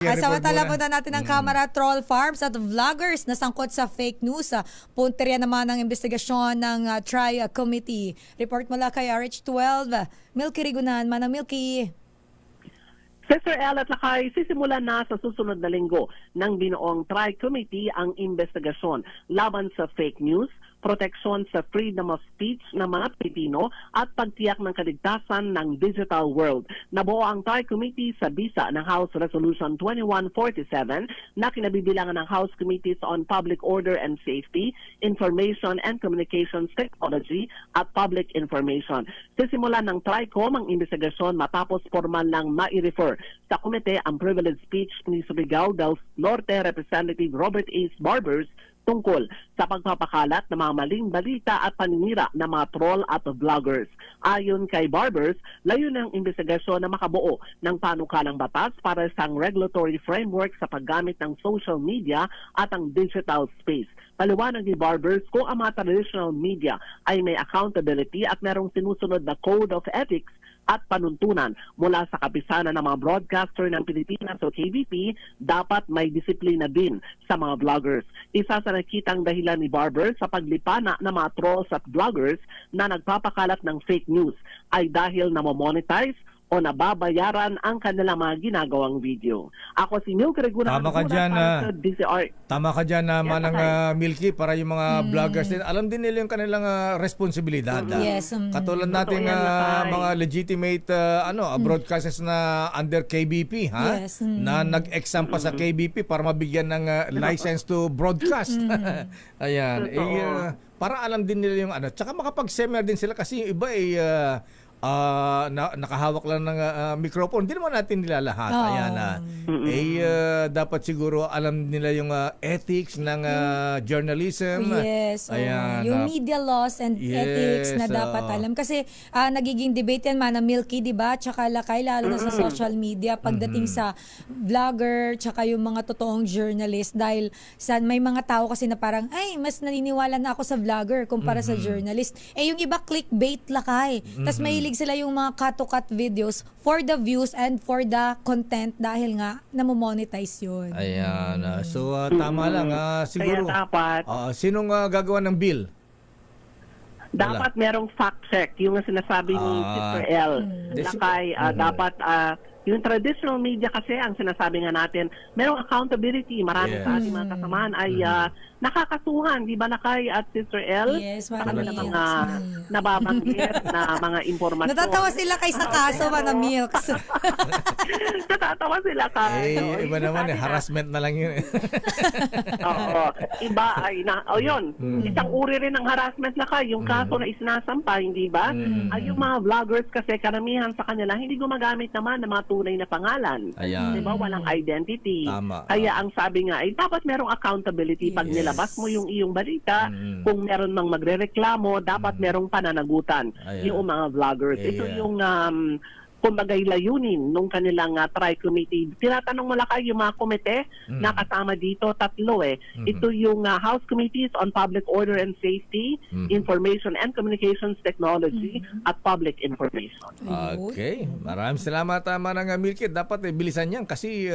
Samantala po na natin ang kamera, troll farms at vloggers na sangkot sa fake news. Punteriya naman ang investigasyon ng Tri-Committee. Report mula kay RH12, Milky Rigunan. Manang Milky. Sister El at Lakay, sisimulan na sa susunod na linggo ng binuong Tri-Committee ang investigasyon laban sa fake news, proteksyon sa freedom of speech ng mga Pilipino at pagtiyak ng kaligtasan ng digital world. Nabuo ang Tri-Committee sa bisa ng House Resolution 2147 na kinabibilangan ng House Committees on Public Order and Safety, Information and Communications Technology at Public Information. Sisimulan ng TRICOM ang investigasyon matapos formal lang mai-refer sa komite ang privileged speech ni Surigao del Norte Representative Robert H. Barbers tungkol sa pagpapakalat ng mga maling balita at paninira ng mga troll at vloggers. Ayon kay Barbers, layo ng investigasyon na makabuo ng panukalang batas para sa regulatory framework sa paggamit ng social media at ang digital space. Paliwanag ni Barbers kung ang mga traditional media ay may accountability at merong sinusunod na code of ethics at panuntunan mula sa kapisanan ng mga broadcaster ng Pilipinas o KBP, dapat may disiplina din sa mga vloggers. Isa sa nakitang dahilan ni Barber sa paglipana ng mga trolls at vloggers na nagpapakalat ng fake news ay dahil namomonetize o nababayaran ang kanilang mga ginagawang video. Ako si Milky Rigunan. Tama ka dyan, tama ka dyan naman ng Milky, para yung mga vloggers din. Alam din nila yung kanilang responsibilidad. Yes. Katulad nating mga legitimate broadcasters na under KBP, Yes. na nag-exam pa sa KBP para mabigyan ng license to broadcast. Ayan. Para alam din nila yung ano. Tsaka makapag-seminar din sila kasi yung iba nakahawak lang ng microphone. Hindi naman natin nila lahat. Ayan, dapat siguro alam nila yung ethics ng journalism. Yes. Ayan, yung media laws and ethics na dapat alam. Kasi nagiging debate yan, Manang Milky, di ba? Tsaka Lakay, lalo na sa social media pagdating sa vlogger, tsaka yung mga totoong journalist. Dahil may mga tao kasi na parang, ay, mas naniniwala na ako sa vlogger kumpara sa journalist. Yung iba clickbait, Lakay. Tapos mahilig sila yung mga cut-to-cut videos for the views and for the content dahil nga namomonetize yun. Ayan. So, tama lang. Siguro, Kaya dapat, sinong gagawa ng bill? dapat merong fact check. Yung sinasabi ni Sister El. Lakay, dapat yung traditional media kasi, ang sinasabi nga natin, merong accountability. Marami sa ating mga kasamaan ay nakakasuhan, di ba, Lakay at Sister El? Yes, sa Manang kanilang Milks. mga nababanggit na mga informasyon. Natatawa sila kay sa kaso, Manang Milks. Natatawa sila kay. Iba naman harassment na lang yun. Oo. Iba ay yun. Isang uri rin ng harassment, Lakay. Yung kaso na isinasampa, hindi ba? Ay yung mga vloggers kasi karamihan sa kanila hindi gumagamit naman ng mga tunay na pangalan. Ayan. Diba? Walang identity. Tama. Kaya ang sabi nga ay dapat merong accountability pag nilabas mo yung iyong balita. Kung meron mang magrereklamo, dapat merong pananagutan. Ayan. Yung mga vloggers. Ito Ayan. yung kumbagay layunin nung kanilang Tri-Committee. Tinatanong mo Lakay yung mga komite na kasama dito, tatlo Ito yung House Committees on Public Order and Safety, Information and Communications Technology, at Public Information. Okay. Maraming salamat, Manang Milky. Dapat bilisan yan kasi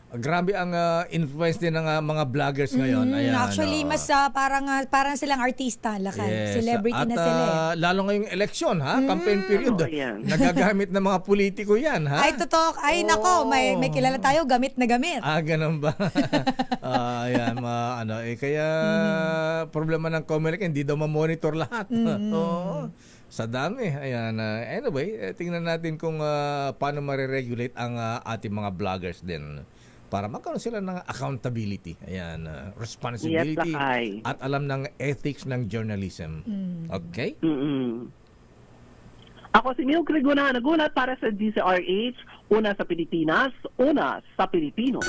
grabe ang influence din ng mga vloggers ngayon. Ayan, Actually, mas parang silang artista, Lakay. yes. Celebrity At, na sila. lalo ngayong eleksyon, campaign period. Ayan. Nagagamit ng mga politiko yan, ha? Ay, totoo. Ay, nako, may kilala tayo, gamit na gamit. Ganun ba? Ayan, kaya problema ng Comelec, hindi daw ma-monitor lahat. Oo. Sa dami. Ayan. Anyway, tingnan natin kung paano mariregulate ang ating mga vloggers din para magkaroon sila ng accountability. Ayan. Responsibility Yes, Lakay. at alam ng ethics ng journalism. Okay? Ako si Milky Rigunan, nagunat para sa DZRH, una sa Pilipinas, una sa Pilipino.